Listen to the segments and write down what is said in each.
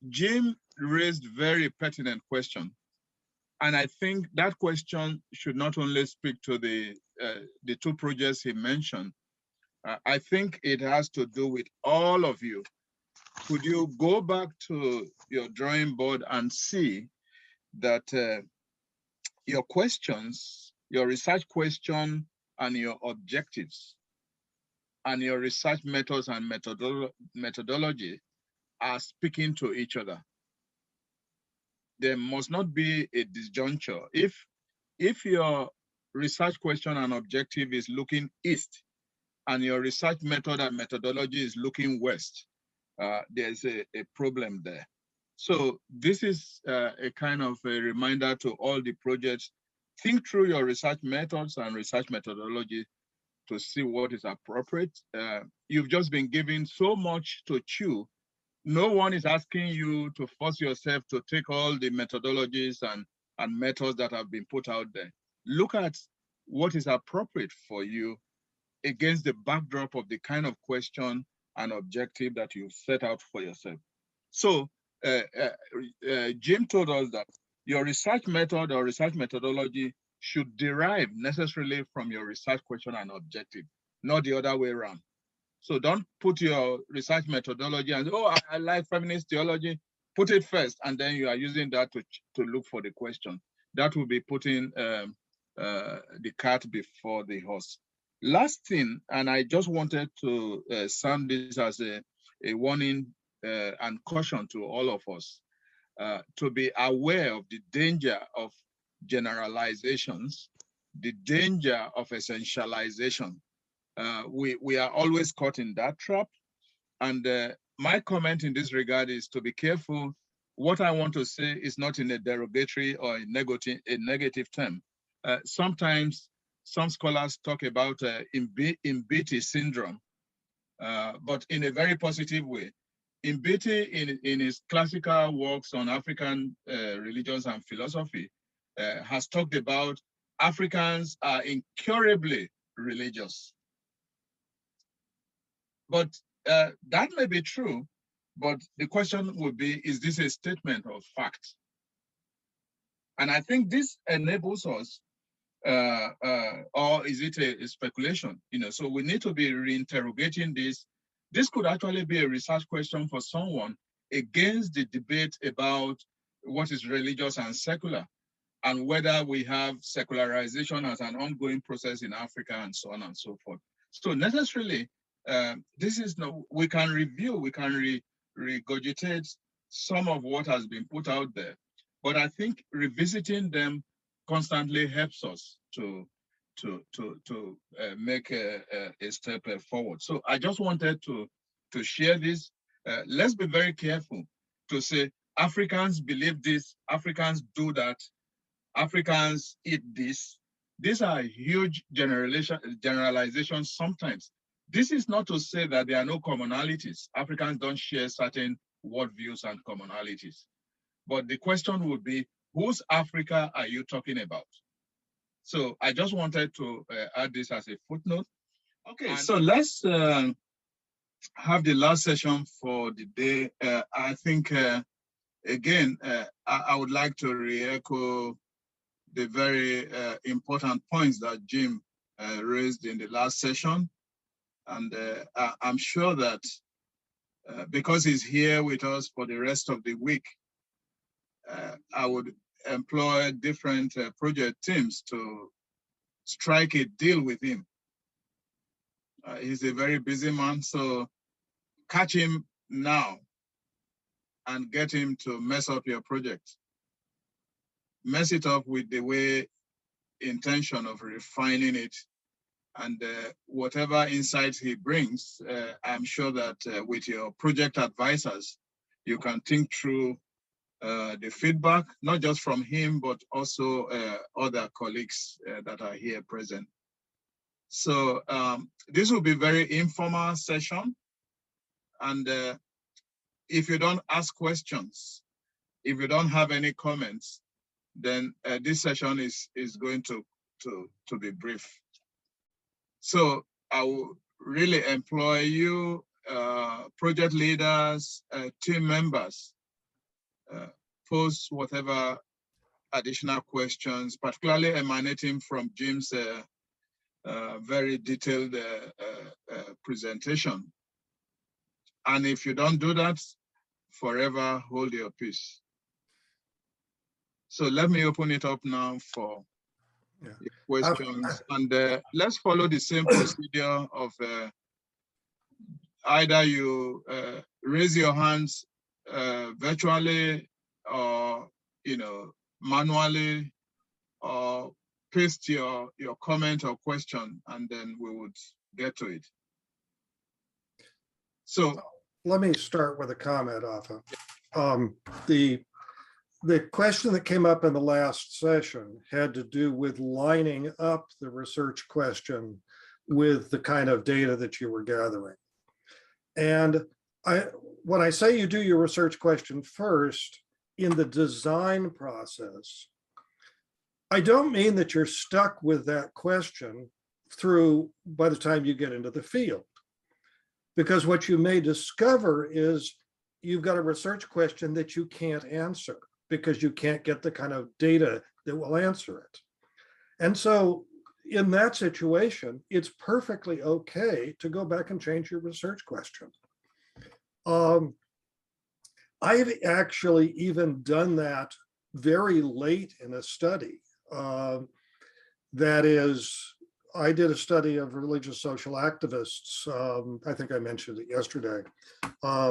Jim raised very pertinent question. And I think that question should not only speak to the two projects he mentioned. I think it has to do with all of you. Could you go back to your drawing board and see that your questions, your research question and your objectives and your research methods and methodology are speaking to each other? There must not be a disjuncture. If your research question and objective is looking east and your research method and methodology is looking west, there's a problem there. So this is a kind of a reminder to all the projects. Think through your research methods and research methodology to see what is appropriate. You've just been given so much to chew. No one is asking you to force yourself to take all the methodologies and methods that have been put out there. Look at what is appropriate for you against the backdrop of the kind of question and objective that you've set out for yourself. So Jim told us that your research method or research methodology should derive necessarily from your research question and objective, not the other way around. So don't put your research methodology and, oh, I like feminist theology, put it first, and then you are using that to look for the question. That will be putting the cart before the horse. Last thing, and I just wanted to sound this as a warning and caution to all of us, to be aware of the danger of generalizations, the danger of essentialization. We are always caught in that trap. And my comment in this regard is to be careful. What I want to say is not in a derogatory or a negative term. Sometimes some scholars talk about Mbiti syndrome, but in a very positive way. Mbiti, in his classical works on African religions and philosophy, has talked about Africans are incurably religious. But that may be true, but the question would be, is this a statement of fact? And I think this enables us, or is it a speculation? So we need to be reinterrogating this. This could actually be a research question for someone against the debate about what is religious and secular, and whether we have secularization as an ongoing process in Africa and so on and so forth. So necessarily, this is no, we can review, we can regurgitate some of what has been put out there, but I think revisiting them constantly helps us to make a step forward. So I just wanted to share this. Let's be very careful to say Africans believe this, Africans do that, Africans eat this. These are huge generalizations sometimes. This is not to say that there are no commonalities. Africans don't share certain worldviews and commonalities. But the question would be, whose Africa are you talking about? So I just wanted to add this as a footnote. Okay, so let's have the last session for the day. I think, again, I would like to re-echo the very important points that Jim raised in the last session. And I'm sure that because he's here with us for the rest of the week, I would employ different project teams to strike a deal with him. He's a very busy man, so catch him now and get him to mess up your project. Mess it up with the way intention of refining it, and whatever insights he brings, I'm sure that with your project advisors, you can think through the feedback, not just from him, but also other colleagues that are here present. So this will be a very informal session. And if you don't ask questions, if you don't have any comments, then this session is going to be brief. So I will really employ you project leaders, team members pose whatever additional questions, particularly emanating from Jim's very detailed presentation. And if you don't do that, forever hold your peace. So let me open it up now for questions. And let's follow the same procedure of either you raise your hands virtually, or manually, or paste your comment or question, and then we would get to it. So let me start with a comment, Afa. The question that came up in the last session had to do with lining up the research question with the kind of data that you were gathering. And when I say you do your research question first in the design process, I don't mean that you're stuck with that question through by the time you get into the field. Because what you may discover is you've got a research question that you can't answer because you can't get the kind of data that will answer it. And so in that situation, it's perfectly okay to go back and change your research question. I've actually even done that very late in a study. That is, I did a study of religious social activists. I think I mentioned it yesterday.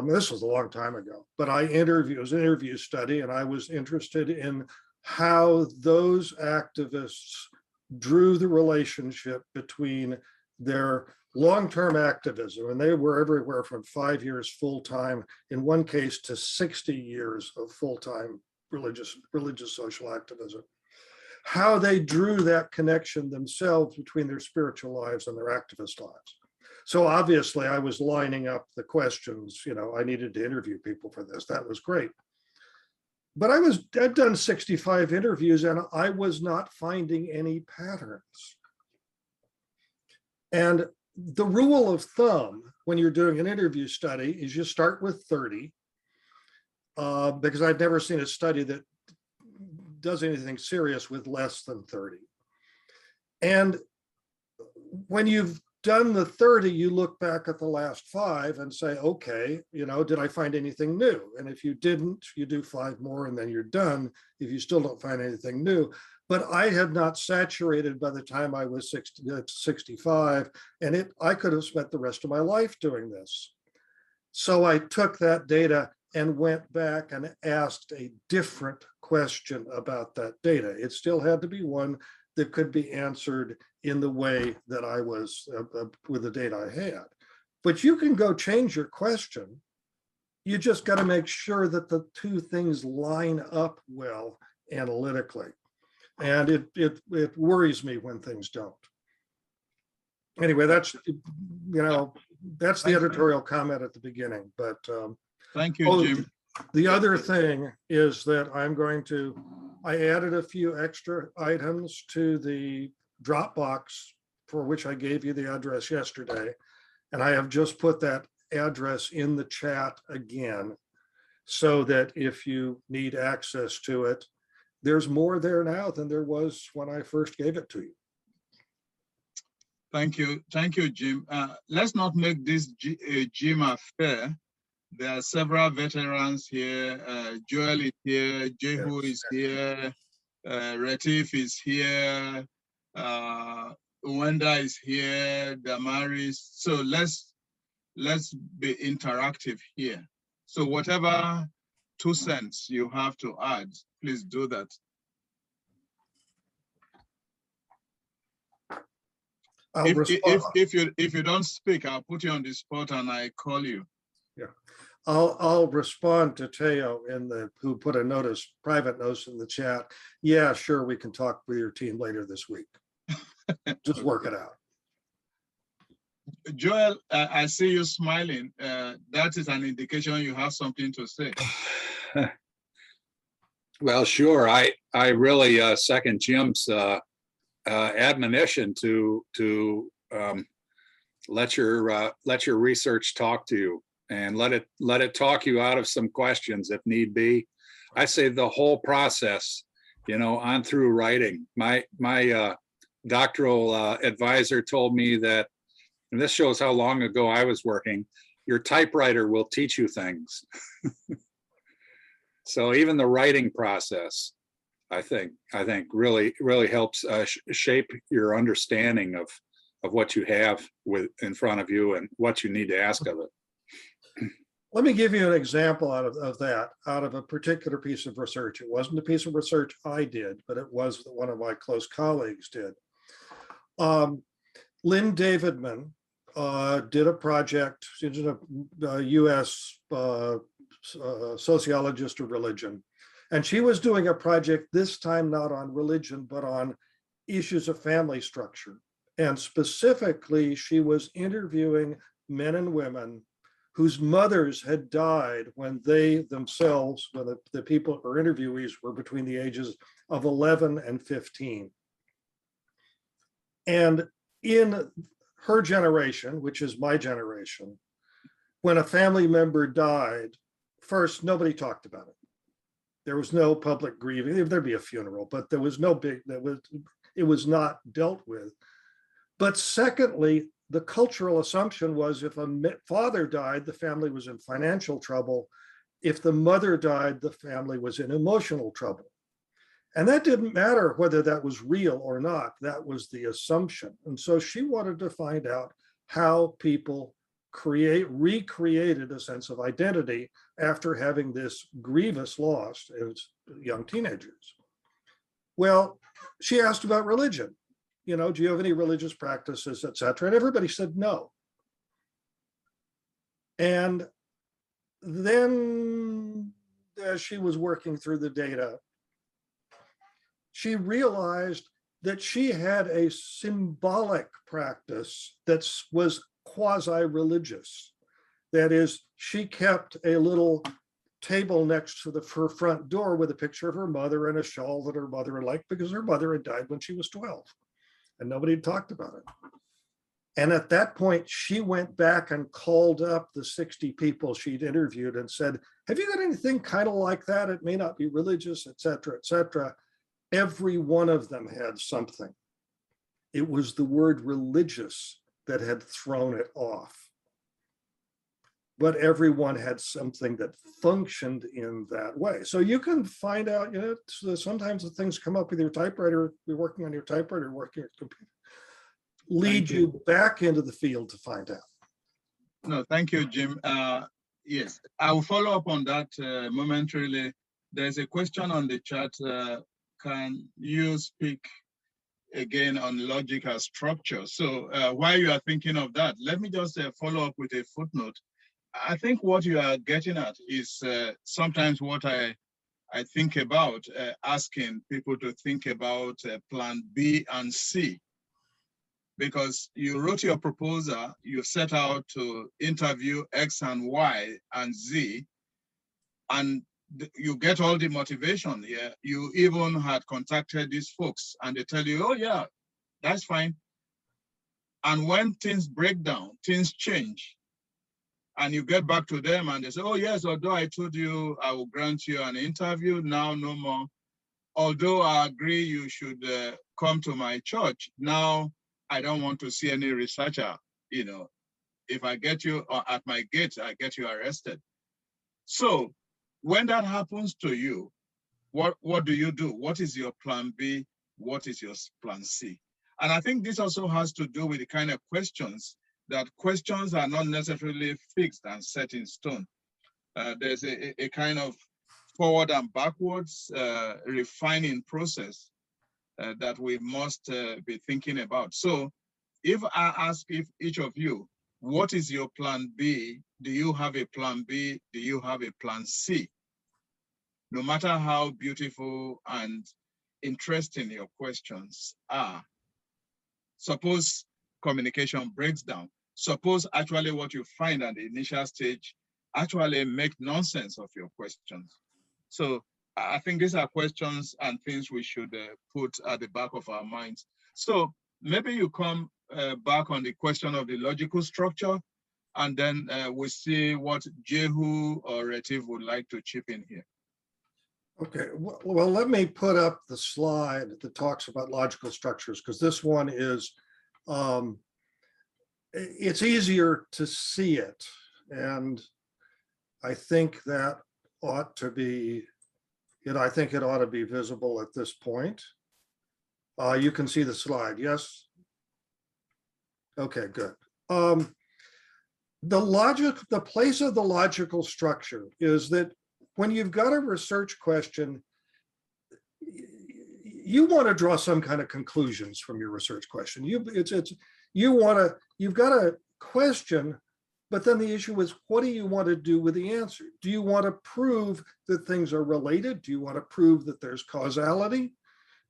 This was a long time ago, but it was an interview study, and I was interested in how those activists drew the relationship between their long-term activism, and they were everywhere from 5 years full-time, in one case to 60 years of full-time religious social activism, how they drew that connection themselves between their spiritual lives and their activist lives. So obviously I was lining up the questions, I needed to interview people for this. That was great. But I'd done 65 interviews and I was not finding any patterns. And the rule of thumb when you're doing an interview study is you start with 30, because I've never seen a study that does anything serious with less than 30. And when you've done the 30, you look back at the last 5 and say, okay, did I find anything new? And if you didn't, you do 5 more and then you're done if you still don't find anything new. But I had not saturated by the time I was 65, and I could have spent the rest of my life doing this. So I took that data and went back and asked a different question about that data. It still had to be one that could be answered in the way that I was with the data I had. But you can go change your question. You just got to make sure that the two things line up well analytically. And it worries me when things don't. Anyway, that's the editorial comment at the beginning. But thank you, Jim. The other thing is that I added a few extra items to the Dropbox for which I gave you the address yesterday. And I have just put that address in the chat again, so that if you need access to it, there's more there now than there was when I first gave it to you. Thank you, Jim. Let's not make this Jim affair. There are several veterans here. Joel is here, Jehu is here, Retif is here, Wenda is here, Damaris. So let's be interactive here. So whatever 2 cents you have to add, please do that. If you don't speak, I'll put you on the spot and I call you. Yeah, I'll respond to Teo who put a private notice in the chat. Yeah, sure, we can talk with your team later this week. Just work it out. Joel, I see you smiling. That is an indication you have something to say. Well, sure. I really second Jim's admonition to let your research talk to you. and let it talk you out of some questions if need be. I say the whole process, on through writing. My doctoral advisor told me that, and this shows how long ago I was working, your typewriter will teach you things. So even the writing process, I think really helps shape your understanding of what you have in front of you and what you need to ask of it. Let me give you an example out of a particular piece of research. It wasn't a piece of research I did, but it was that one of my close colleagues did. Lynn Davidman did a project. She's a US sociologist of religion. And she was doing a project this time not on religion, but on issues of family structure. And specifically, she was interviewing men and women whose mothers had died when they themselves, when the people or interviewees were between the ages of 11 and 15. And in her generation, which is my generation, when a family member died, first, nobody talked about it. There was no public grieving. There'd be a funeral, but there was no big, it was not dealt with. But secondly, the cultural assumption was if a father died, the family was in financial trouble. If the mother died, the family was in emotional trouble. And that didn't matter whether that was real or not. That was the assumption. And so she wanted to find out how people recreated a sense of identity after having this grievous loss as young teenagers. Well, she asked about religion. Do you have any religious practices, et cetera? And everybody said no. And then as she was working through the data, she realized that she had a symbolic practice that was quasi-religious. That is, she kept a little table next to her front door with a picture of her mother and a shawl that her mother liked because her mother had died when she was 12. And nobody had talked about it. And at that point, she went back and called up the 60 people she'd interviewed and said, have you got anything kind of like that? It may not be religious, et cetera, et cetera. Every one of them had something. It was the word religious that had thrown it off. But everyone had something that functioned in that way. So you can find out, sometimes the things come up with your typewriter, you're working on your typewriter, working on your computer, lead you back into the field to find out. No, thank you, Jim. Yes, I will follow up on that momentarily. There's a question on the chat. Can you speak again on logic as structure? So while you are thinking of that, let me just follow up with a footnote. I think what you are getting at is sometimes what I think about asking people to think about plan B and C. Because you wrote your proposal, you set out to interview X and Y and Z, and you get all the motivation here. You even had contacted these folks and they tell you, oh yeah, that's fine. And when things break down, things change. And you get back to them and they say, oh yes, although I told you I will grant you an interview, now no more. Although I agree you should come to my church, now I don't want to see any researcher. If I get you at my gate, I get you arrested. So when that happens to you, what do you do? What is your plan B? What is your plan C? And I think this also has to do with the kind of questions are not necessarily fixed and set in stone. There's a kind of forward and backwards refining process that we must be thinking about. So if I ask each of you, what is your plan B? Do you have a plan B? Do you have a plan C? No matter how beautiful and interesting your questions are, suppose communication breaks down. Suppose actually what you find at the initial stage actually make nonsense of your questions. So I think these are questions and things we should put at the back of our minds. So maybe you come back on the question of the logical structure and then we'll see what Jehu or Retiv would like to chip in here. Okay, well, let me put up the slide that talks about logical structures, because this one is, it's easier to see it. And I think that ought to be, I think it ought to be visible at this point. You can see the slide, yes? Okay, good. The place of the logical structure is that when you've got a research question, you want to draw some kind of conclusions from your research question. You've got a question, but then the issue is, what do you want to do with the answer? Do you want to prove that things are related? Do you want to prove that there's causality?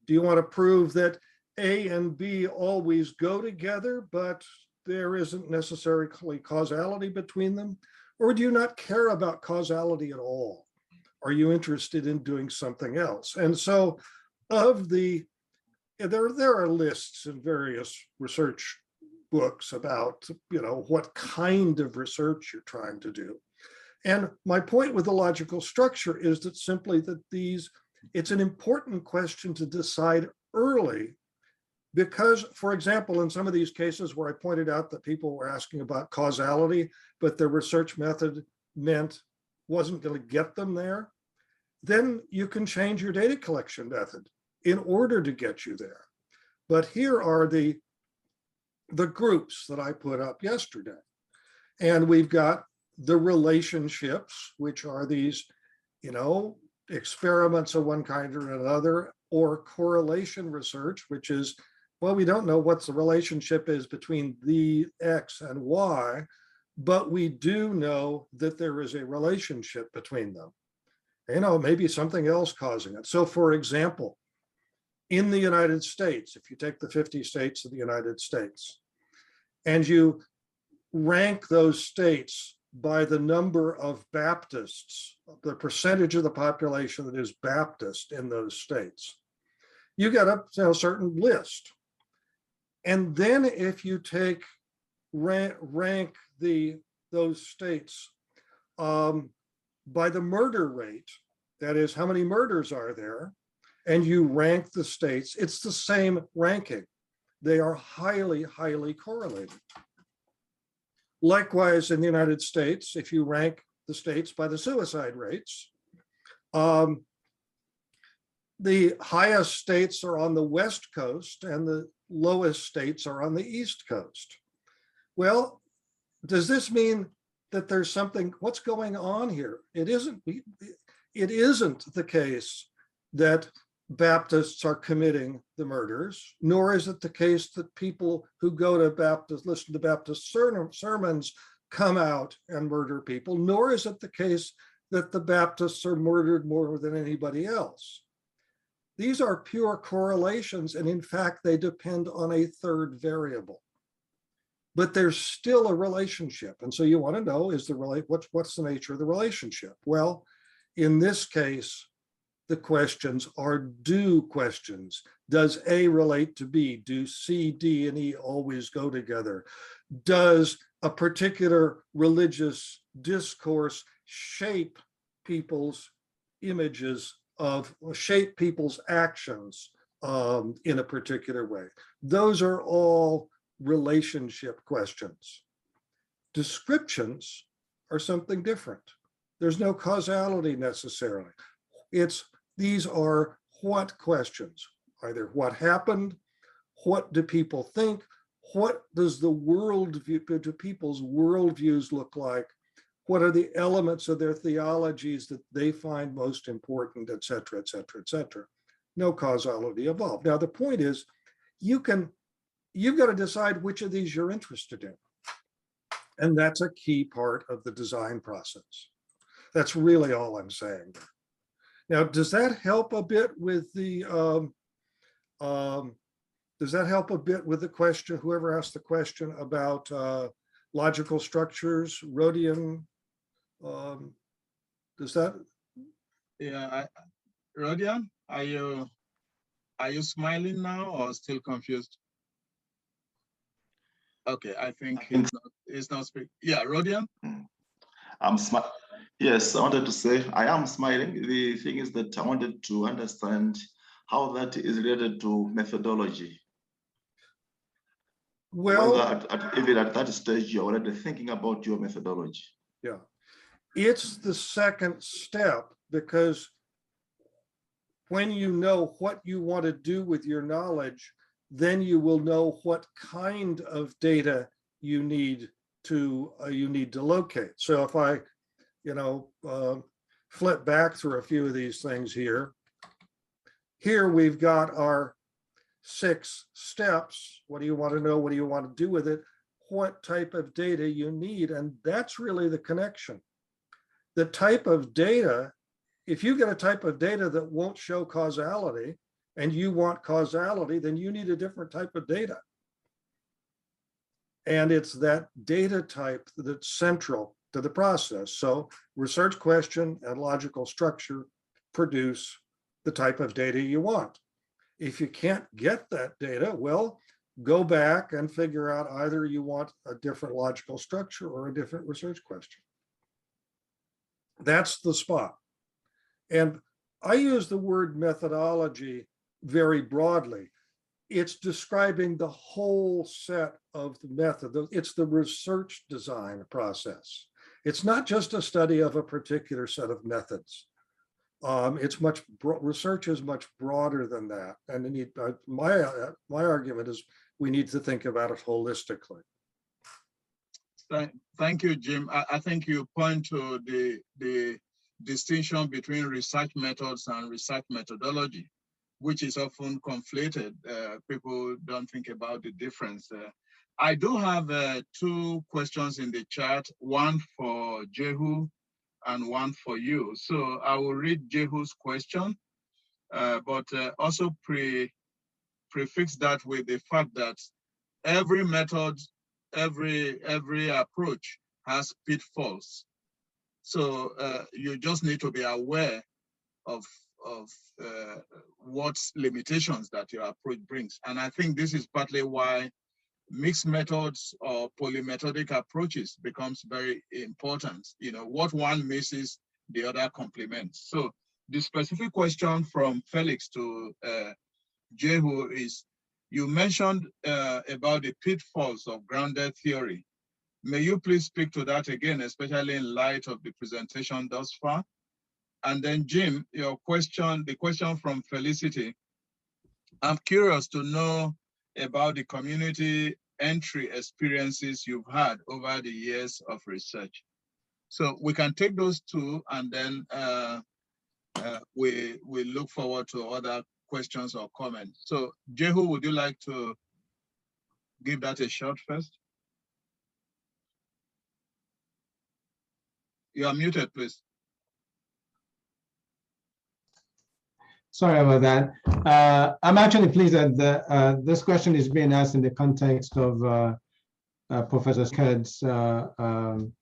Do you want to prove that A and B always go together, but there isn't necessarily causality between them? Or do you not care about causality at all? Are you interested in doing something else? And so there are lists in various research books about, what kind of research you're trying to do. And my point with the logical structure is that simply that it's an important question to decide early, because, for example, in some of these cases where I pointed out that people were asking about causality, but their research method wasn't going to get them there, then you can change your data collection method in order to get you there. But here are the groups that I put up yesterday. And we've got the relationships, which are these, experiments of one kind or another, or correlation research, which is, well, we don't know what the relationship is between the X and Y, but we do know that there is a relationship between them. Maybe something else causing it. So for example, in the United States, if you take the 50 states of the United States and you rank those states by the number of Baptists, the percentage of the population that is Baptist in those states, you get a certain list. And then if you rank those states by the murder rate, that is, how many murders are there, and you rank the states, it's the same ranking. They are highly, highly correlated. Likewise, in the United States, if you rank the states by the suicide rates, the highest states are on the West Coast and the lowest states are on the East Coast. Well, does this mean that there's something, what's going on here? It isn't the case that Baptists are committing the murders, nor is it the case that people who go to Baptist, listen to Baptist sermons, come out and murder people, nor is it the case that the Baptists are murdered more than anybody else. These are pure correlations, and in fact, they depend on a third variable. But there's still a relationship. And so you want to know, what's the nature of the relationship? Well, in this case, the questions are do questions. Does A relate to B? Do C, D, and E always go together? Does a particular religious discourse shape people's shape people's actions in a particular way? Those are all relationship questions. Descriptions are something different. There's no causality necessarily. These are what questions, either what happened, what do people think, what does the worldview, do people's worldviews look like, what are the elements of their theologies that they find most important, et cetera, et cetera, et cetera. No causality involved. Now, the point is, you've got to decide which of these you're interested in. And that's a key part of the design process. That's really all I'm saying. Now, does that help a bit with the question, whoever asked the question about logical structures, Rodian? Does that? Yeah, Rodian, are you smiling now or still confused? Okay, I think he's not is not speaking. Yeah, Rodian? I'm smart. Yes, I wanted to say I am smiling. The thing is that I wanted to understand how that is related to methodology. Well, whether even at that stage you're already thinking about your methodology. yeah, it's the second step, because when you know what you want to do with your knowledge, then you will know what kind of data you need to locate. So if I, flip back through a few of these things here. Here we've got our 6 steps. What do you want to know? What do you want to do with it? What type of data you need? And that's really the connection. The type of data, if you get a type of data that won't show causality and you want causality, then you need a different type of data. And it's that data type that's central to the process. So research question and logical structure produce the type of data you want. If you can't get that data, well, go back and figure out either you want a different logical structure or a different research question. That's the spot. And I use the word methodology very broadly. It's describing the whole set of the method. It's the research design process. It's not just a study of a particular set of methods. Research is much broader than that. And my argument is we need to think about it holistically. Thank you, Jim. I think you point to the distinction between research methods and research methodology, which is often conflated. People don't think about the difference. I do have 2 questions in the chat, one for Jehu and one for you. So I will read Jehu's question, but also prefix that with the fact that every method, every approach has pitfalls. So you just need to be aware of what limitations that your approach brings. And I think this is partly why mixed methods or polymethodic approaches becomes very important. What one misses, the other complements. So the specific question from Felix to Jehu is, you mentioned about the pitfalls of grounded theory. May you please speak to that again, especially in light of the presentation thus far? And then Jim, the question from Felicity. I'm curious to know about the community entry experiences you've had over the years of research. So we can take those 2 and then we look forward to other questions or comments. So Jehu, would you like to give that a shot first? You are muted, please. Sorry about that. I'm actually pleased that this question is being asked in the context of Professor Spickard's, going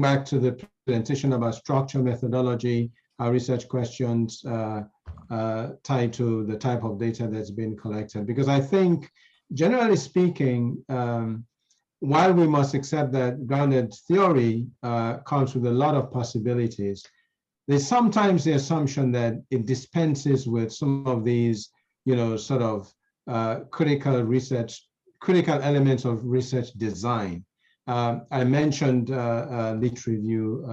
back to the presentation about structure, methodology, how research questions tie to the type of data that's been collected. Because I think, generally speaking, while we must accept that grounded theory comes with a lot of possibilities, there's sometimes the assumption that it dispenses with some of these, critical elements of research design. I mentioned lit review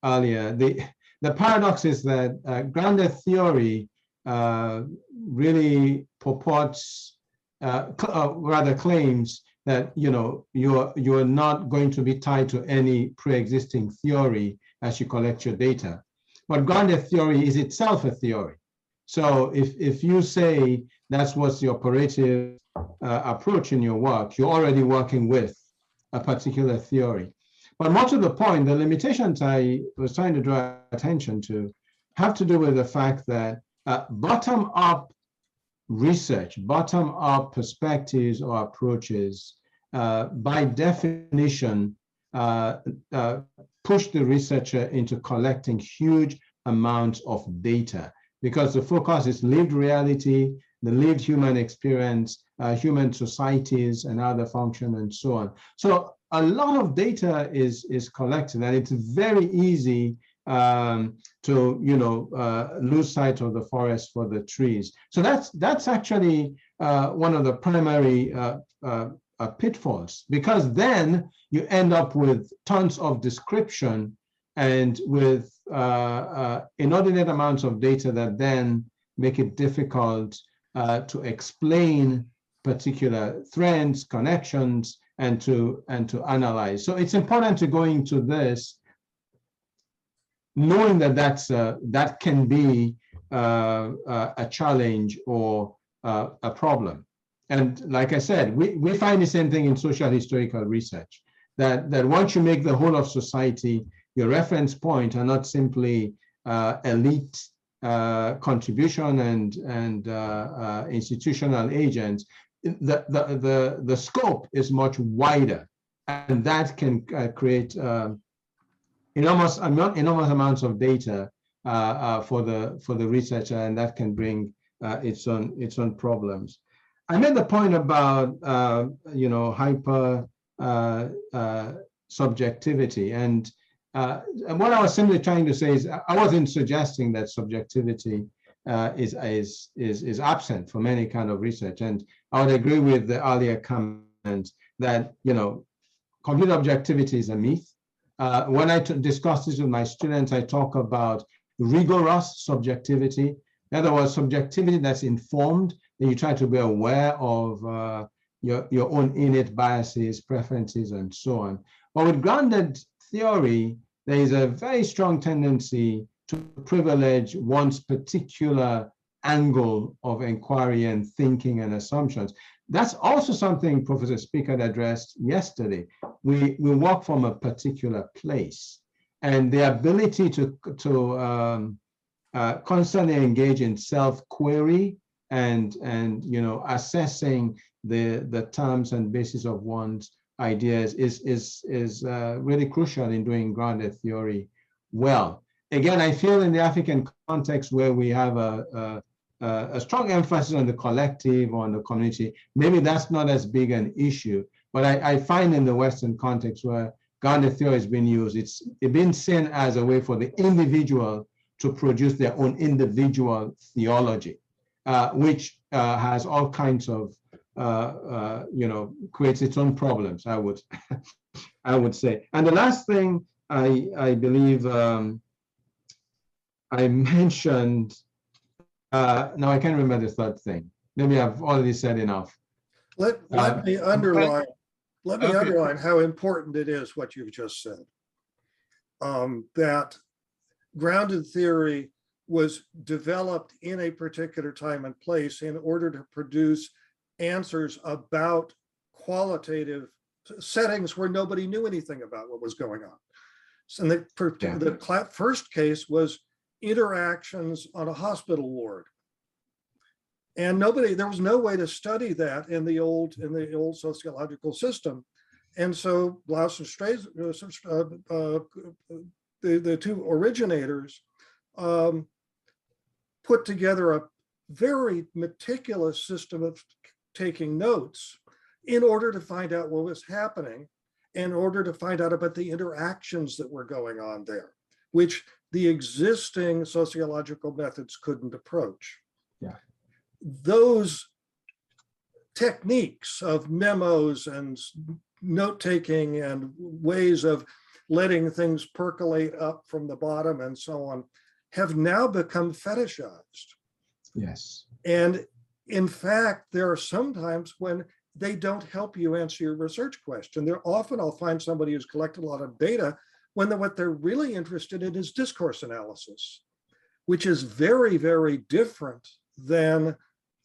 earlier. The paradox is that grounded theory really purports, rather claims that you're not going to be tied to any pre-existing theory as you collect your data. But grounded theory is itself a theory. So if you say that's what's the operative approach in your work, you're already working with a particular theory. But more to the point, the limitations I was trying to draw attention to have to do with the fact that bottom-up research, bottom-up perspectives or approaches, by definition, push the researcher into collecting huge amounts of data, because the focus is lived reality, the lived human experience, human societies and how they function and so on. So a lot of data is collected, and it's very easy to lose sight of the forest for the trees. So that's actually one of the primary pitfalls, because then you end up with tons of description and with inordinate amounts of data that then make it difficult to explain particular trends, connections, and to analyze. So it's important to go into this knowing that that can be a challenge or a problem. And like I said, we find the same thing in social historical research, that once you make the whole of society your reference point and not simply elite contribution and institutional agents, the scope is much wider, and that can create enormous amounts of data for the researcher, and that can bring its own problems. I made the point about hyper subjectivity, and what I was simply trying to say is I wasn't suggesting that subjectivity is absent from any kind of research, and I would agree with the earlier comment that complete objectivity is a myth. When I discuss this with my students, I talk about rigorous subjectivity. In other words, subjectivity that's informed, that you try to be aware of your own innate biases, preferences, and so on. But with grounded theory, there is a very strong tendency to privilege one's particular angle of inquiry and thinking and assumptions. That's also something Professor Spickard addressed yesterday. We work from a particular place, and the ability to constantly engage in self-query and assessing the terms and basis of one's ideas is really crucial in doing grounded theory well. Again, I feel in the African context where we have a strong emphasis on the collective, on the community, maybe that's not as big an issue. But I find in the Western context where grounded theory is being used, it's been seen as a way for the individual to produce their own individual theology, which has all kinds of, creates its own problems, I would say. And the last thing I believe I mentioned, now I can't remember the third thing. Maybe I've already said enough. Let me underline how important it is what you've just said. That grounded theory was developed in a particular time and place in order to produce answers about qualitative settings where nobody knew anything about what was going on. So the first case was interactions on a hospital ward. And there was no way to study that in the old sociological system. And so Blouse and Strays, the two originators, put together a very meticulous system of taking notes in order to find out what was happening, in order to find out about the interactions that were going on there, which the existing sociological methods couldn't approach. Yeah. Those techniques of memos and note-taking and ways of letting things percolate up from the bottom and so on have now become fetishized. Yes. And in fact, there are some times when they don't help you answer your research question. Often I'll find somebody who's collected a lot of data when what they're really interested in is discourse analysis, which is very, very different than,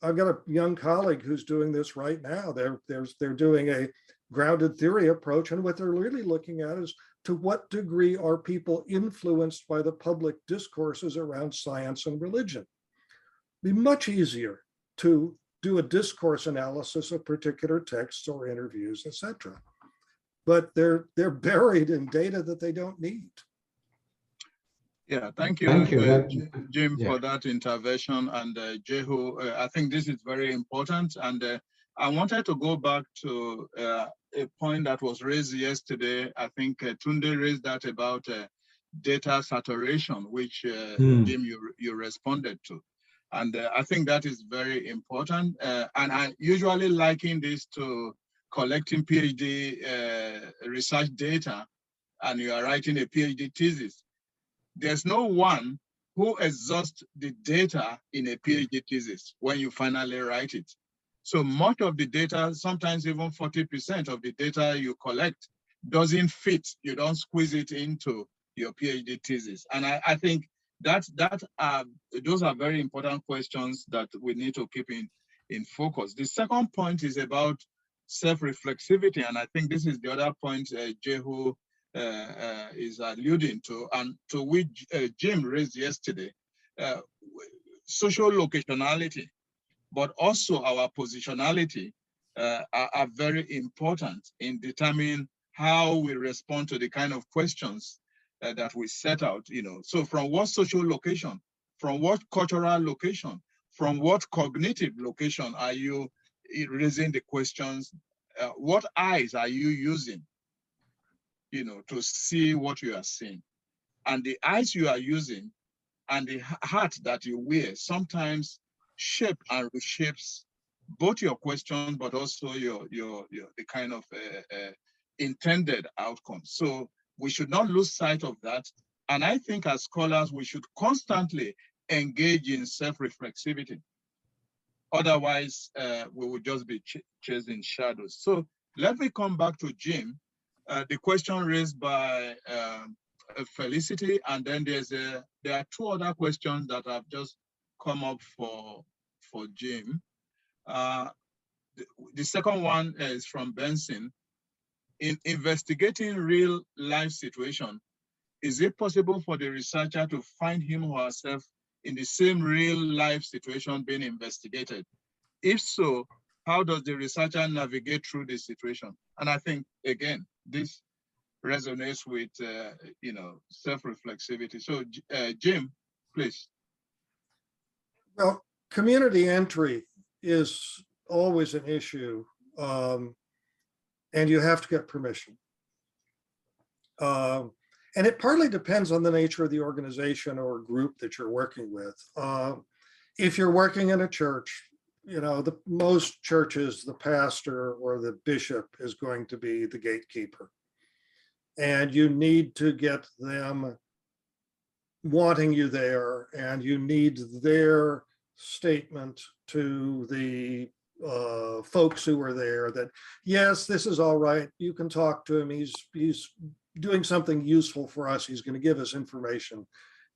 I've got a young colleague who's doing this right now. They're doing a grounded theory approach, and what they're really looking at is to what degree are people influenced by the public discourses around science and religion. It'd be much easier to do a discourse analysis of particular texts or interviews, etc. But they're buried in data that they don't need. Yeah, thank you, Jim, for that intervention. And Jehu, I think this is very important. And I wanted to go back to a point that was raised yesterday. I think Tunde raised that about data saturation, which Jim, you responded to. And I think that is very important. And I usually liken this to collecting PhD research data, and you are writing a PhD thesis. There's no one who exhausts the data in a PhD thesis when you finally write it. So much of the data, sometimes even 40% of the data you collect doesn't fit. You don't squeeze it into your PhD thesis. And I think those are very important questions that we need to keep in focus. The second point is about self-reflexivity. And I think this is the other point Jehu is alluding to, and to which Jim raised yesterday. Social locationality, but also our positionality are very important in determining how we respond to the kind of questions that we set out, So from what social location, from what cultural location, from what cognitive location are you raising the questions? What eyes are you using, to see what you are seeing? And the eyes you are using and the hat that you wear sometimes shape and reshapes both your questions, but also the kind of intended outcome. So we should not lose sight of that. And I think as scholars, we should constantly engage in self-reflexivity. Otherwise, we will just be chasing shadows. So let me come back to Jim. The question raised by Felicity, and then there are two other questions that have just come up for Jim. The second one is from Benson. In investigating real life situation, is it possible for the researcher to find him or herself in the same real life situation being investigated? If so, how does the researcher navigate through this situation? And I think, again, this resonates with, self-reflexivity. So Jim, please. Well, community entry is always an issue, and you have to get permission. And it partly depends on the nature of the organization or group that you're working with. If you're working in a church, most churches, the pastor or the bishop is going to be the gatekeeper. And you need to get them wanting you there, and you need their statement to the folks who are there that, yes, this is all right. You can talk to him. He's doing something useful for us. He's going to give us information,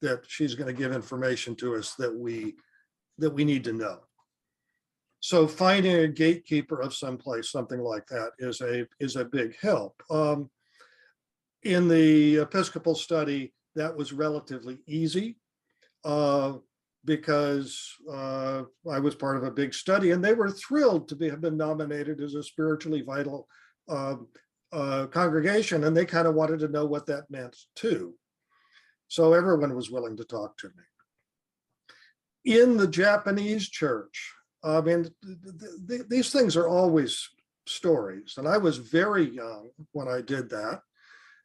that she's going to give information to us that we need to know. So finding a gatekeeper of someplace, something like that, is a big help. In the Episcopal study, that was relatively easy because I was part of a big study, and they were thrilled to have been nominated as a spiritually vital congregation, and they kind of wanted to know what that meant too. So everyone was willing to talk to me. In the Japanese church, I mean, these things are always stories, and I was very young when I did that.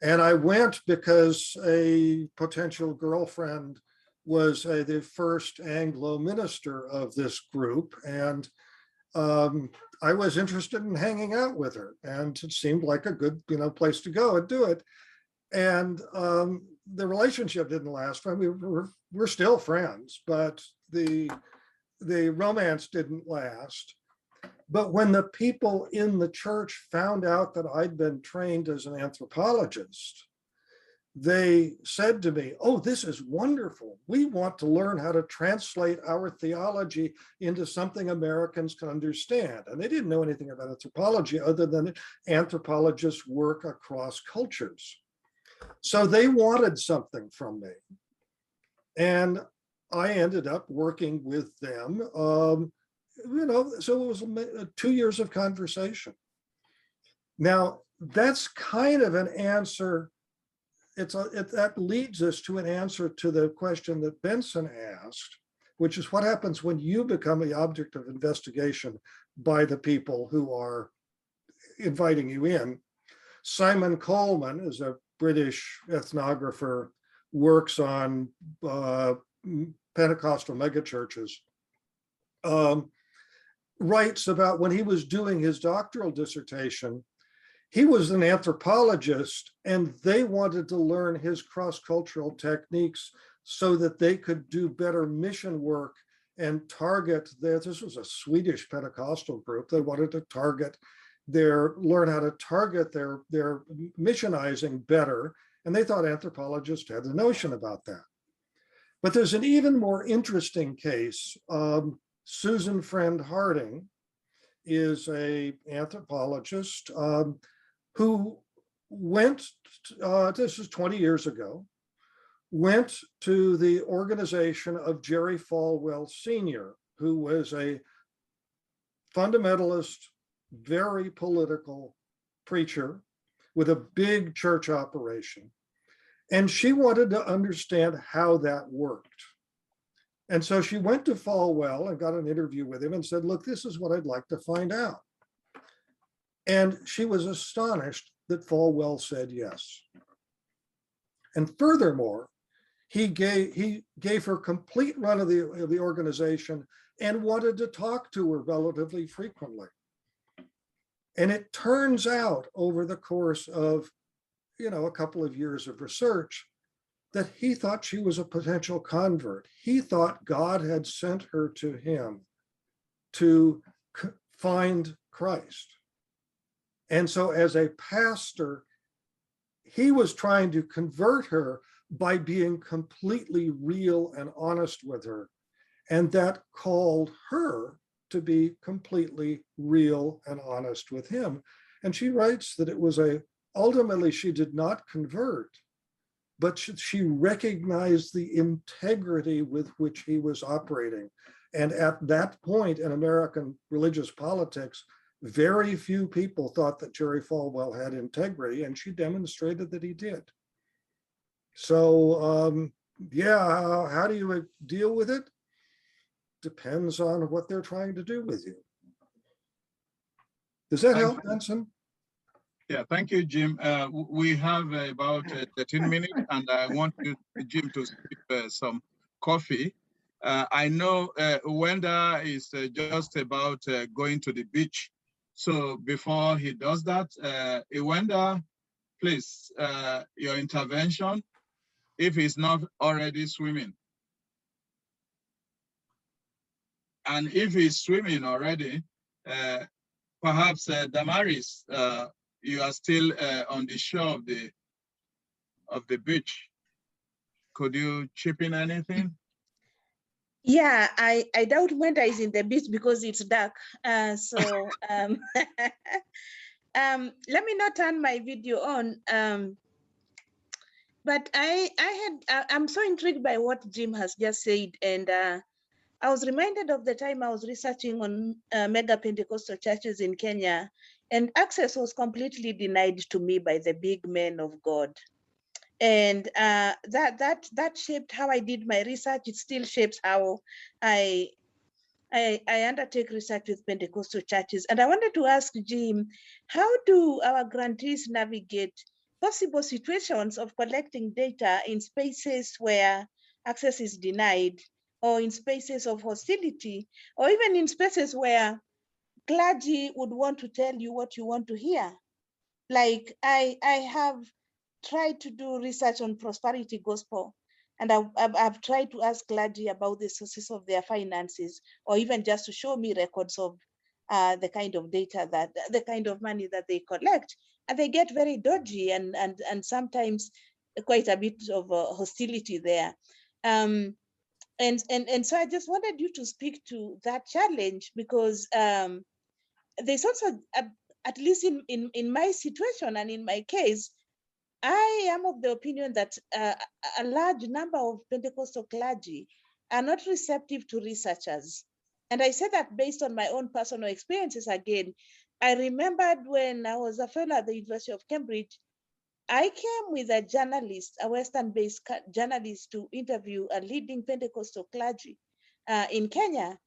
And I went because a potential girlfriend was the first Anglo minister of this group. And I was interested in hanging out with her. And it seemed like a good place to go and do it. And the relationship didn't last. I mean, we're still friends, but the romance didn't last. But when the people in the church found out that I'd been trained as an anthropologist, they said to me, "Oh, this is wonderful. We want to learn how to translate our theology into something Americans can understand." And they didn't know anything about anthropology other than anthropologists work across cultures. So they wanted something from me. And I ended up working with them. So it was 2 years of conversation. Now, that's kind of an answer. That leads us to an answer to the question that Benson asked, which is what happens when you become the object of investigation by the people who are inviting you in. Simon Coleman is a British ethnographer, works on Pentecostal megachurches, writes about when he was doing his doctoral dissertation, he was an anthropologist and they wanted to learn his cross-cultural techniques so that they could do better mission work and target this was a Swedish Pentecostal group. They wanted to learn how to target their missionizing better. And they thought anthropologists had the notion about that. But there's an even more interesting case. Susan Friend Harding is an anthropologist who went, this is 20 years ago, went to the organization of Jerry Falwell Sr., who was a fundamentalist, very political preacher with a big church operation. And she wanted to understand how that worked. And so she went to Falwell and got an interview with him and said, look, this is what I'd like to find out. And she was astonished that Falwell said yes. And furthermore, he gave her complete run of the organization and wanted to talk to her relatively frequently. And it turns out over the course of, a couple of years of research, that he thought she was a potential convert. He thought God had sent her to him to find Christ. And so as a pastor, he was trying to convert her by being completely real and honest with her. And that called her to be completely real and honest with him. And she writes that it was ultimately she did not convert, but she recognized the integrity with which he was operating. And at that point in American religious politics, very few people thought that Jerry Falwell had integrity, and she demonstrated that he did. So, how do you deal with it? Depends on what they're trying to do with you. Does that help, Benson? Yeah, thank you, Jim. We have about 13 minutes, and I want you, Jim, to sip some coffee. I know Wenda is just about going to the beach. So before he does that, Wenda, please, your intervention, if he's not already swimming. And if he's swimming already, perhaps Damaris, you are still on the shore of the beach. Could you chip in anything? Yeah, I doubt Wenda is in the beach because it's dark. Let me not turn my video on. But I'm so intrigued by what Jim has just said, and I was reminded of the time I was researching on mega Pentecostal churches in Kenya, and access was completely denied to me by the big men of God. And that shaped how I did my research. It still shapes how I undertake research with Pentecostal churches. And I wanted to ask Jim, how do our grantees navigate possible situations of collecting data in spaces where access is denied, or in spaces of hostility, or even in spaces where clergy would want to tell you what you want to hear? Like I have tried to do research on prosperity gospel, and I've tried to ask clergy about the sources of their finances, or even just to show me records of the kind of data the kind of money that they collect, and they get very dodgy and sometimes quite a bit of hostility there. And so I just wanted you to speak to that challenge, because there's also, at least in my situation and in my case, I am of the opinion that a large number of Pentecostal clergy are not receptive to researchers. And I say that based on my own personal experiences again. I remembered when I was a fellow at the University of Cambridge, I came with a journalist, a Western-based journalist, to interview a leading Pentecostal clergy in Kenya.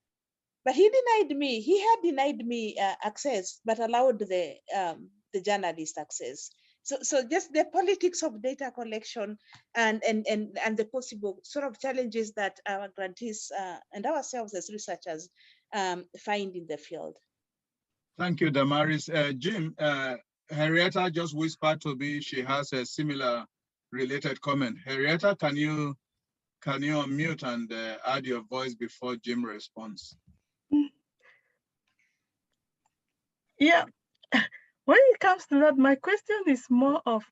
But he denied me. He had denied me access, but allowed the journalist access. So just the politics of data collection and the possible sort of challenges that our grantees and ourselves as researchers find in the field. Thank you, Damaris. Jim, Henrietta just whispered to me she has a similar related comment. Henrietta, can you unmute and add your voice before Jim responds? Yeah, when it comes to that, my question is more of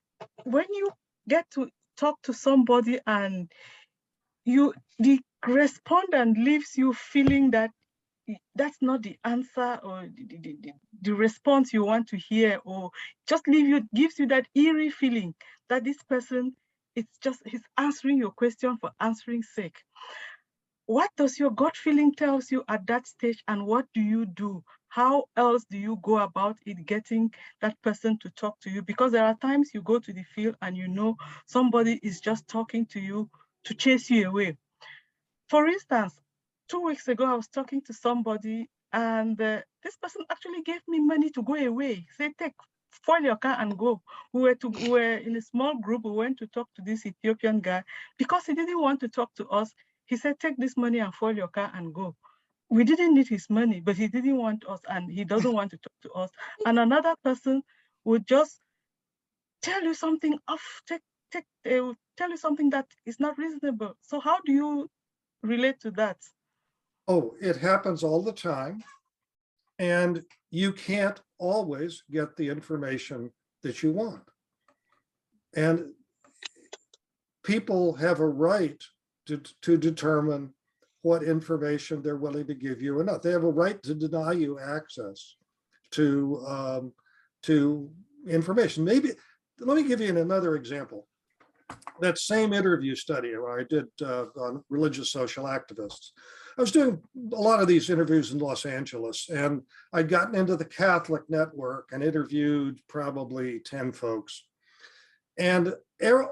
when you get to talk to somebody and the respondent leaves you feeling that that's not the answer or the response you want to hear, or just gives you that eerie feeling that this person, he's answering your question for answering sake. What does your gut feeling tells you at that stage, and what do you do? How else do you go about it, getting that person to talk to you? Because there are times you go to the field and you know somebody is just talking to you to chase you away. For instance, 2 weeks ago, I was talking to somebody and this person actually gave me money to go away. Say, foil your car and go. We were in a small group. We went to talk to this Ethiopian guy because he didn't want to talk to us. He said, take this money and foil your car and go. We didn't need his money, but he didn't want us and he doesn't want to talk to us. And another person would just tell you something tell you something that is not reasonable. So how do you relate to that? Oh, it happens all the time. And you can't always get the information that you want. And people have a right to determine what information they're willing to give you or not. They have a right to deny you access to information. Maybe, let me give you another example. That same interview study where I did on religious social activists, I was doing a lot of these interviews in Los Angeles, and I'd gotten into the Catholic network and interviewed probably 10 folks. And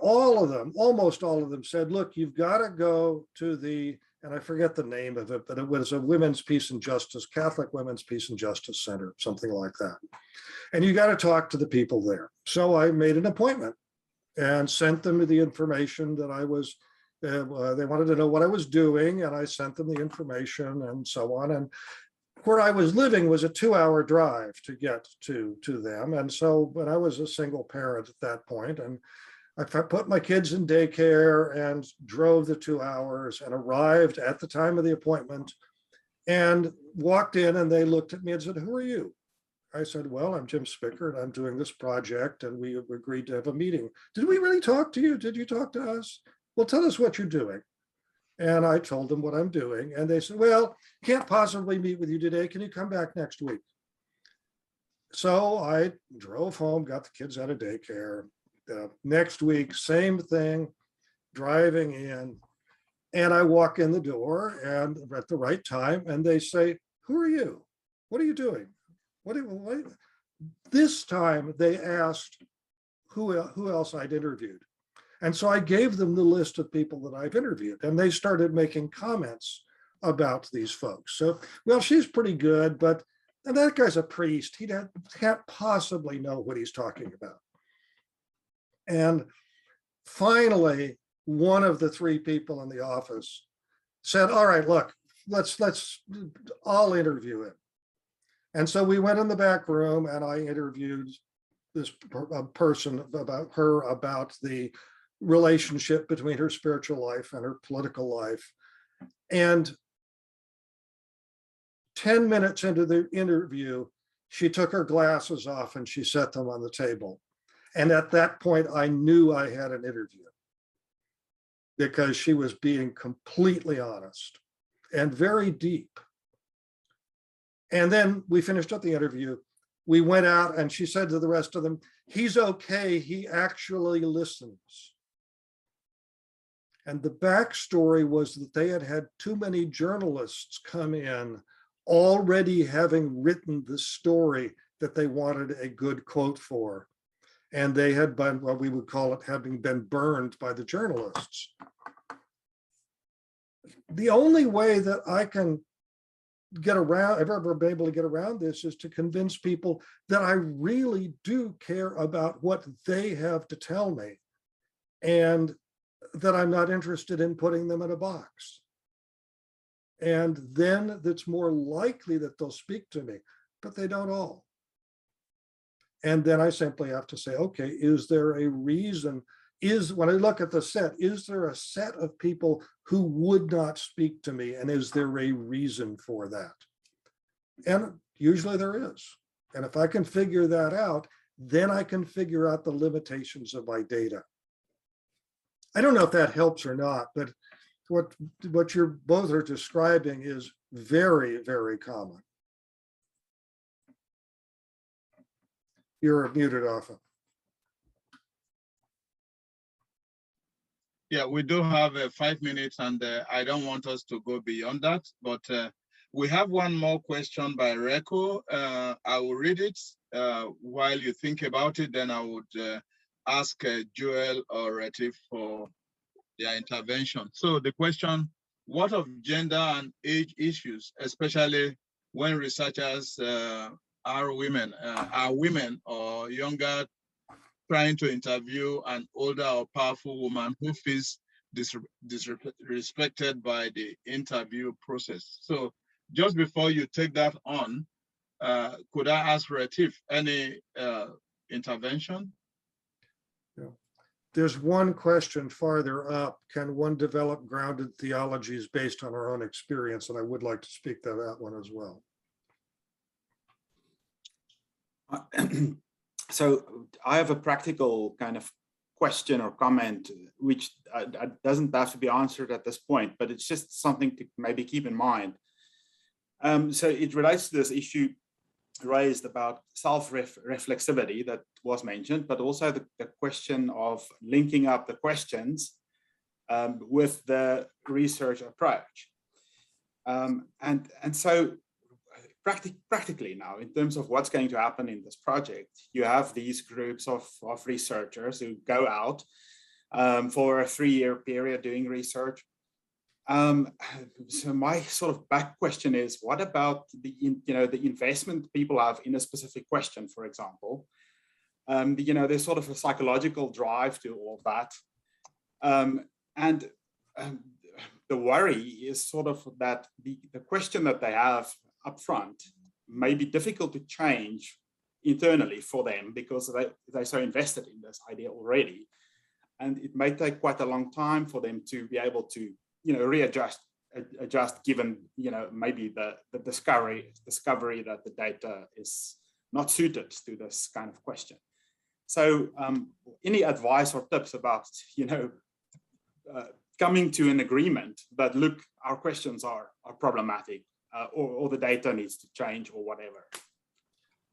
all of them, almost all of them said, look, you've got to go to the, and I forget the name of it, but it was a Women's Peace and Justice, Catholic Women's Peace and Justice Center, something like that. And you got to talk to the people there. So I made an appointment and sent them the information that I was, they wanted to know what I was doing, and I sent them the information and so on. And where I was living was a 2-hour drive to get to them. And so, but I was a single parent at that point, and I put my kids in daycare and drove the 2 hours and arrived at the time of the appointment and walked in, and they looked at me and said, who are you? I said, well, I'm Jim Spickard. I'm doing this project, and we agreed to have a meeting. Did we really talk to you? Did you talk to us? Well, tell us what you're doing. And I told them what I'm doing. And they said, well, can't possibly meet with you today. Can you come back next week? So I drove home, got the kids out of daycare. Next week, same thing, driving in. And I walk in the door and at the right time, and they say, who are you? What are you doing? What? This time they asked who else I'd interviewed. And so I gave them the list of people that I've interviewed, and they started making comments about these folks. So, well, she's pretty good, but and that guy's a priest. He can't possibly know what he's talking about. And finally, one of the 3 people in the office said, all right, look, I'll interview him. And so we went in the back room and I interviewed this person about the relationship between her spiritual life and her political life. And 10 minutes into the interview, she took her glasses off and she set them on the table. And at that point, I knew I had an interview because she was being completely honest and very deep. And then we finished up the interview. We went out and she said to the rest of them, he's okay, he actually listens. And the backstory was that they had had too many journalists come in already having written the story that they wanted a good quote for. And they had been, what we would call it, having been burned by the journalists. The only way that I can get around, I've ever been able to get around this, is to convince people that I really do care about what they have to tell me, and that I'm not interested in putting them in a box. And then it's more likely that they'll speak to me, but they don't all. And then I simply have to say, okay, is there a reason? When I look at the set, is there a set of people who would not speak to me? And is there a reason for that? And usually there is. And if I can figure that out, then I can figure out the limitations of my data. I don't know if that helps or not, but what you're both are describing is very, very common. You're muted, often. Yeah, we do have 5 minutes, and I don't want us to go beyond that, but we have one more question by Reko. I will read it while you think about it, then I would ask Joel or Reti for their intervention. So the question, what of gender and age issues, especially when researchers are women or younger, trying to interview an older or powerful woman who feels disrespected by the interview process? So just before you take that on, could I ask Retif any intervention? Yeah. There's one question farther up. Can one develop grounded theologies based on our own experience? And I would like to speak to that one as well. So I have a practical kind of question or comment, which doesn't have to be answered at this point, but it's just something to maybe keep in mind. So it relates to this issue raised about self-reflexivity that was mentioned, but also the question of linking up the questions with the research approach. And so practically now, in terms of what's going to happen in this project, you have these groups of researchers who go out for a 3-year period doing research. So my sort of back question is, what about the investment people have in a specific question, for example? There's sort of a psychological drive to all of that. The worry is sort of that the question that they have up front may be difficult to change internally for them because they're so invested in this idea already. And it may take quite a long time for them to be able to adjust given maybe the discovery that the data is not suited to this kind of question. So any advice or tips about coming to an agreement that, look, our questions are problematic, or the data needs to change or whatever?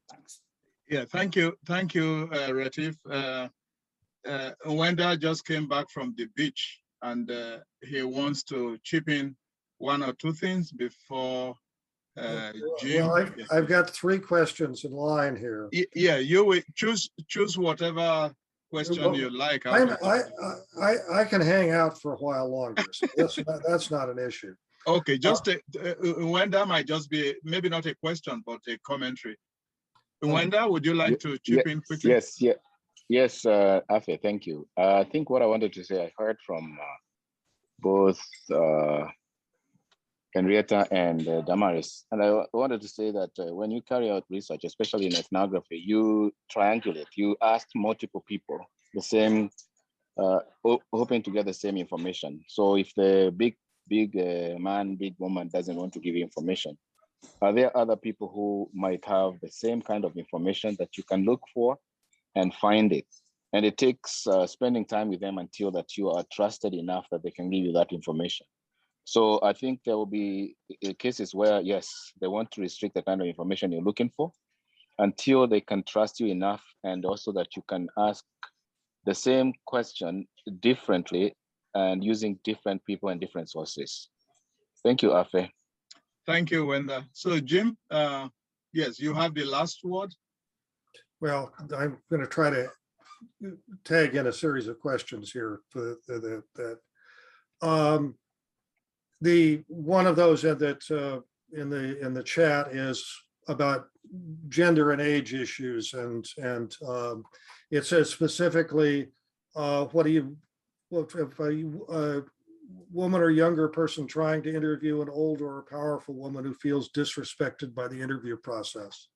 Thanks. Yeah, thank you, Retif. Wenda just came back from the beach, and he wants to chip in 1 or 2 things before Jim. Well, I've got 3 questions in line here. Yeah, you will choose whatever question you like. I can hang out for a while longer, so that's not an issue. Okay, just Wenda might just be maybe not a question, but a commentary. Wenda, would you like to chip in quickly? Yes, Afe, thank you. I think what I wanted to say, I heard from both Henrietta and Damaris, and I wanted to say that when you carry out research, especially in ethnography, you triangulate, you ask multiple people the same, hoping to get the same information. So if the big man, big woman doesn't want to give you information, are there other people who might have the same kind of information that you can look for and find it? And it takes spending time with them until that you are trusted enough that they can give you that information. So I think there will be cases where, yes, they want to restrict the kind of information you're looking for until they can trust you enough, and also that you can ask the same question differently and using different people and different sources. Thank you, Afe. Thank you, Wenda. So Jim, yes, you have the last word. Well, I'm going to try to tag in a series of questions here for that. The one of those that in the chat is about gender and age issues, and it says specifically, what do you, if a woman or younger person trying to interview an older or powerful woman who feels disrespected by the interview process.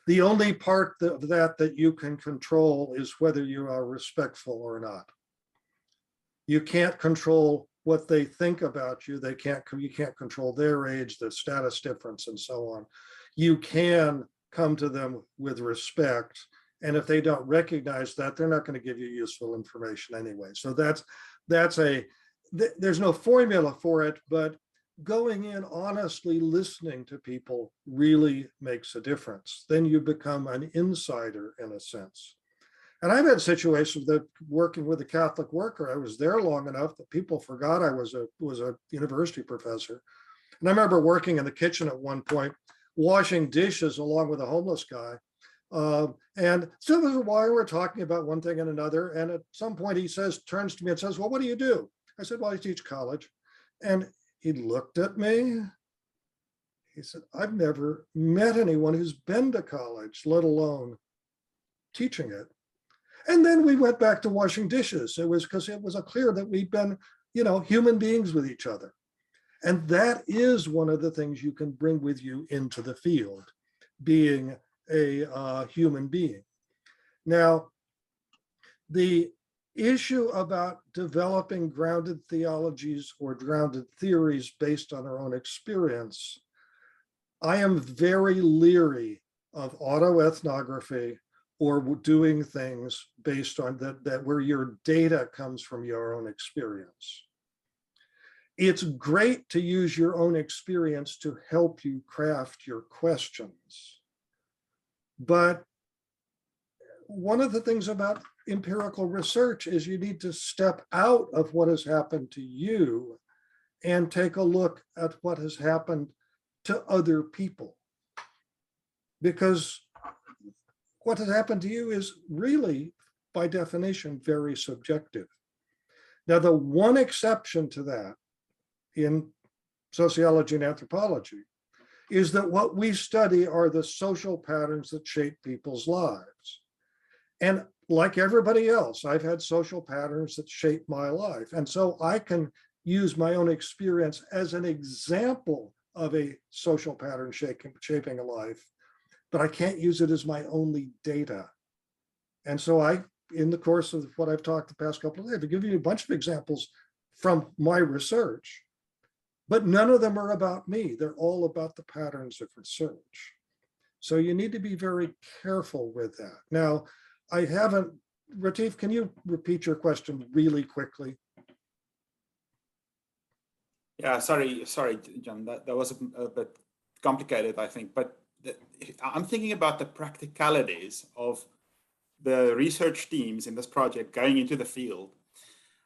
The only part of that you can control is whether you are respectful or not. You can't control what they think about you. You can't control their age, the status difference, and so on. You can come to them with respect. And if they don't recognize that, they're not going to give you useful information anyway. So there's no formula for it, but going in honestly listening to people really makes a difference. Then you become an insider in a sense. And I've had situations that working with a Catholic worker, I was there long enough that people forgot I was a university professor. And I remember working in the kitchen at one point, washing dishes along with a homeless guy. And so it was a while we were talking about one thing and another. And at some point he turns to me and says, well, what do you do? I said, well, I teach college. And he looked at me. He said, I've never met anyone who's been to college, let alone teaching it. And then we went back to washing dishes. It was because it was clear that we'd been, human beings with each other. And that is one of the things you can bring with you into the field, being a human being. Now, the issue about developing grounded theologies or grounded theories based on our own experience, I am very leery of autoethnography or doing things based on that where your data comes from your own experience. It's great to use your own experience to help you craft your questions. But one of the things about empirical research is you need to step out of what has happened to you and take a look at what has happened to other people. Because what has happened to you is really, by definition, very subjective. Now, the one exception to that in sociology and anthropology is that what we study are the social patterns that shape people's lives. And like everybody else, I've had social patterns that shape my life. And so I can use my own experience as an example of a social pattern shaping a life, but I can't use it as my only data. And so in the course of what I've talked the past couple of days, I've given you a bunch of examples from my research, but none of them are about me. They're all about the patterns of research. So you need to be very careful with that. Now, Retief, can you repeat your question really quickly? Yeah, sorry, John, that was a bit complicated, I think, but I'm thinking about the practicalities of the research teams in this project going into the field.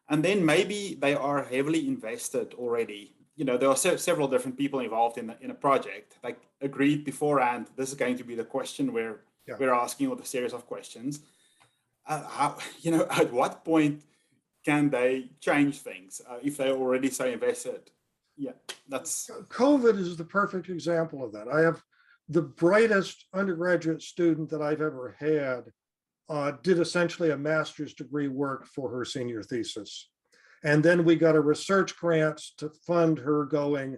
And then maybe they are heavily invested already. There are several different people involved in a project, like agreed beforehand, this is going to be the question where we're asking all the series of questions. At what point can they change things if they're already so invested? Yeah, that's. COVID is the perfect example of that. I have the brightest undergraduate student that I've ever had did essentially a master's degree work for her senior thesis. And then we got a research grant to fund her going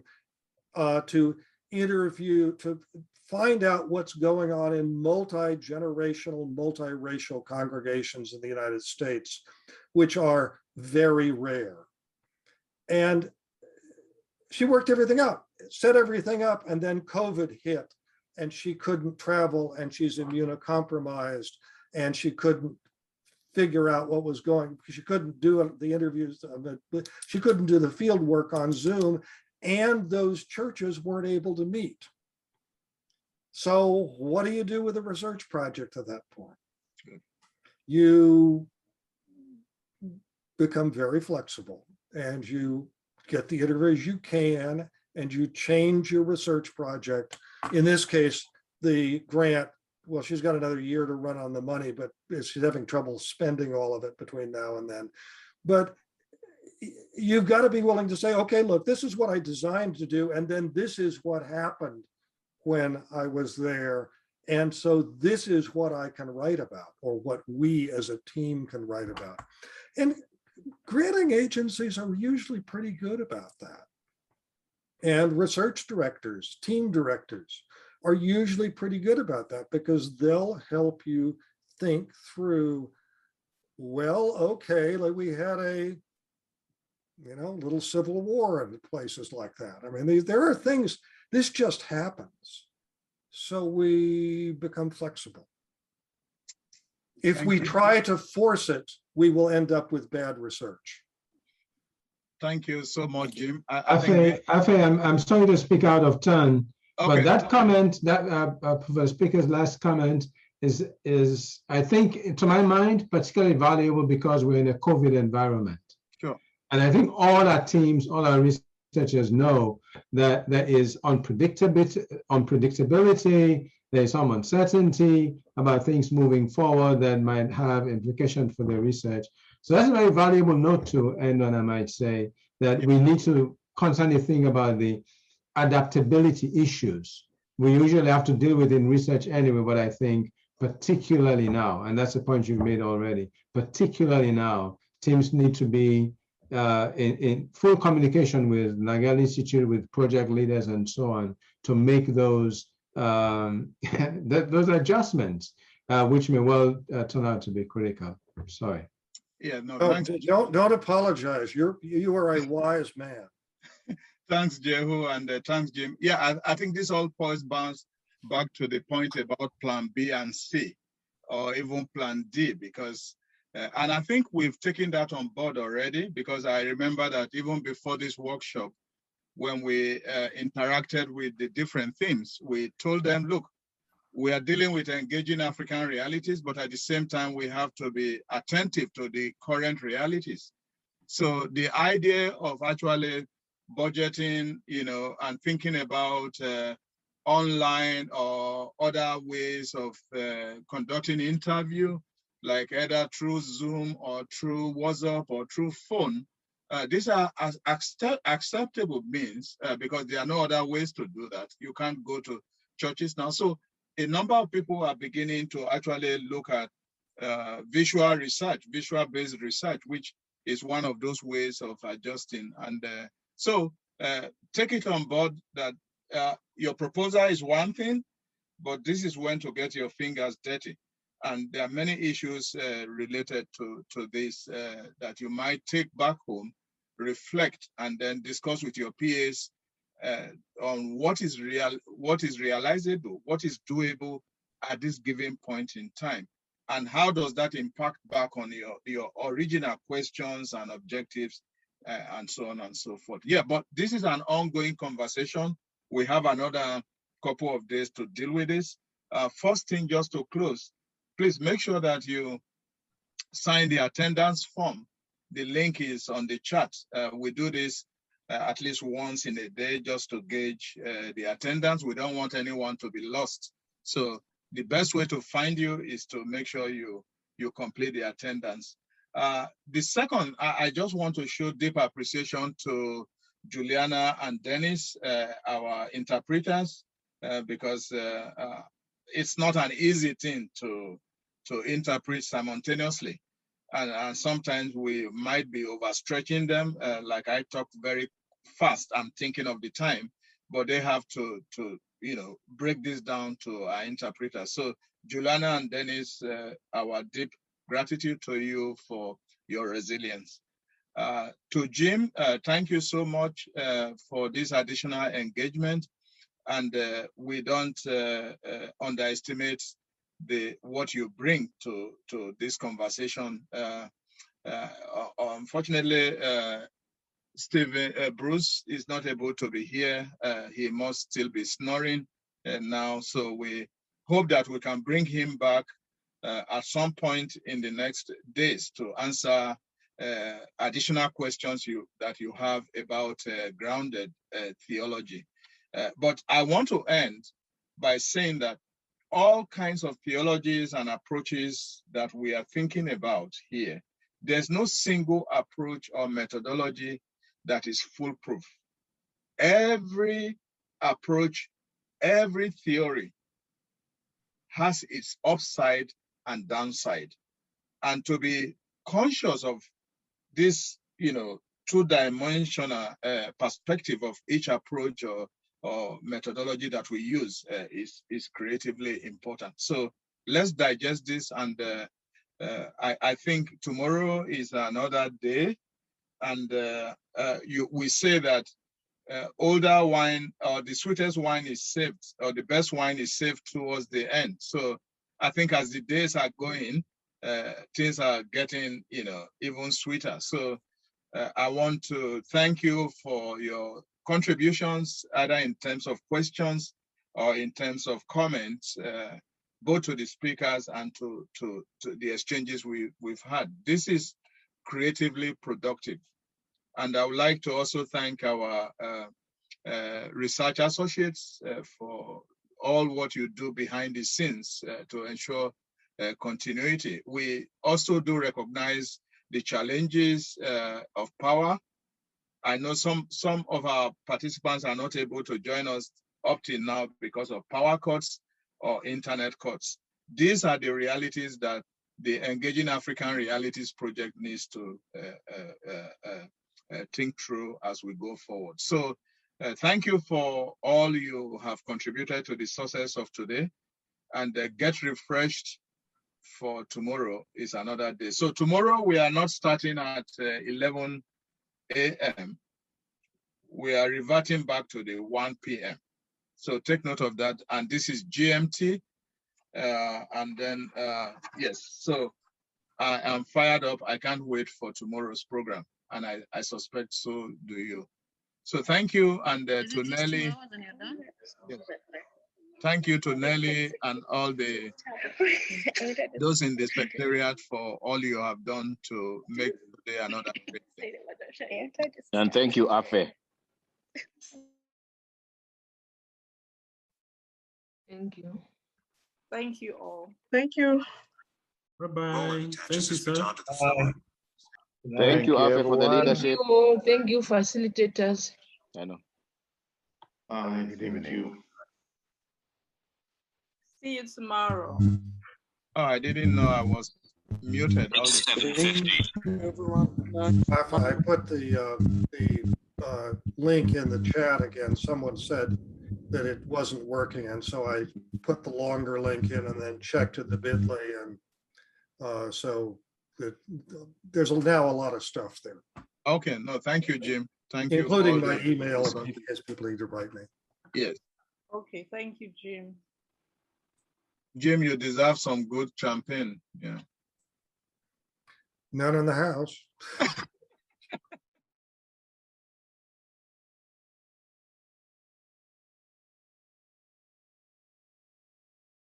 to interview, to find out what's going on in multi-generational, multiracial congregations in the United States, which are very rare. And she worked everything out, set everything up, and then COVID hit and she couldn't travel and she's immunocompromised and she couldn't figure out what was going, because she couldn't do the interviews, she couldn't do the field work on Zoom, and those churches weren't able to meet. So what do you do with a research project at that point? You become very flexible and you get the interviews you can and you change your research project. In this case, the grant, well, she's got another year to run on the money, but she's having trouble spending all of it between now and then. But you've got to be willing to say, okay, look, this is what I designed to do, and then this is what happened when I was there. And so this is what I can write about, or what we as a team can write about. And granting agencies are usually pretty good about that. And research directors, team directors are usually pretty good about that, because they'll help you think through, well, okay, like we had a, little civil war in places like that. I mean, there are things, this just happens. So we become flexible. If we try to force it, we will end up with bad research. Thank you so much, Jim. I'm sorry to speak out of turn, okay. But that comment, that Professor Spicker's last comment is, I think, to my mind, particularly valuable because we're in a COVID environment. Sure. And I think all our teams, all our researchers know that there is unpredictability, there's some uncertainty about things moving forward that might have implications for the research. So that's a very valuable note to end on, I might say, that we need to constantly think about the adaptability issues we usually have to deal with in research anyway, but I think particularly now, and that's a point you've made already, particularly now, teams need to be in full communication with Nagel Institute, with project leaders and so on, to make those those adjustments, which may well turn out to be critical. Sorry. Yeah, no, don't apologize. You are a wise man. Thanks, Jehu, and thanks, Jim. Yeah, I think this all bounce back to the point about Plan B and C, or even Plan D, because, and I think we've taken that on board already, because I remember that even before this workshop, when we interacted with the different themes, we told them, look, we are dealing with engaging African realities, but at the same time, we have to be attentive to the current realities. So the idea of actually budgeting, and thinking about online or other ways of conducting interview, like either through Zoom or through WhatsApp or through phone, these are acceptable means because there are no other ways to do that. You can't go to churches now. So a number of people are beginning to actually look at visual research, visual-based research, which is one of those ways of adjusting. And so take it on board that your proposal is one thing, but this is when to get your fingers dirty. And there are many issues related to this that you might take back home, reflect, and then discuss with your PAs on what is realizable, what is doable at this given point in time, and how does that impact back on your original questions and objectives, and so on and so forth. Yeah, but this is an ongoing conversation. We have another couple of days to deal with this. First thing, just to close, please make sure that you sign the attendance form. The link is on the chat. We do this at least once in a day just to gauge the attendance. We don't want anyone to be lost. So the best way to find you is to make sure you complete the attendance. The second, I just want to show deep appreciation to Juliana and Dennis, our interpreters, because it's not an easy thing to interpret simultaneously. And sometimes we might be overstretching them. Like I talk very fast, I'm thinking of the time, but they have to break this down to our interpreters. So Juliana and Dennis, our deep gratitude to you for your resilience. To Jim, thank you so much for this additional engagement. And we don't underestimate what you bring to this conversation. Unfortunately, Bruce is not able to be here. He must still be snoring now. So we hope that we can bring him back at some point in the next days to answer additional questions that you have about grounded theology. But I want to end by saying that all kinds of theologies and approaches that we are thinking about here, there's no single approach or methodology that is foolproof. Every approach, every theory has its upside and downside. And to be conscious of this, two-dimensional perspective of each approach or methodology that we use is creatively important. So let's digest this, and I think tomorrow is another day, and we say that older wine or the sweetest wine is saved, or the best wine is saved towards the end. So I think as the days are going, things are getting even sweeter. So I want to thank you for your contributions, either in terms of questions or in terms of comments, both to the speakers and to the exchanges we've had. This is creatively productive. And I would like to also thank our research associates for all what you do behind the scenes to ensure continuity. We also do recognize the challenges of power. I know some of our participants are not able to join us up till now because of power cuts or internet cuts. These are the realities that the Engaging African Realities project needs to think through as we go forward. So thank you for all you have contributed to the success of today, and get refreshed for tomorrow is another day. So tomorrow we are not starting at 11 a.m. We are reverting back to the 1 p.m. So take note of that. And this is GMT. And then, yes, so I am fired up. I can't wait for tomorrow's program. And I suspect so do you. So thank you. And to Nelly. Yes. Thank you to Nelly and all those in the secretariat for all you have done to make today another great day. And thank you, Afe. Thank you. Thank you all. Thank you. Bye-bye. Thank you, sir. Thank you, Afe, for the leadership. Thank you, facilitators. I know. Thank you. See you tomorrow. Oh, I didn't know I was muted. It's 7:50. Everyone, I put the link in the chat again. Someone said that it wasn't working, and so I put the longer link in and then checked at the bit.ly, and so there's now a lot of stuff there. Okay, no, thank you, Jim. Thank you. Including my email in case people need to write me. Yes. Okay, thank you, Jim. Jim, you deserve some good champagne. Yeah. None in the house.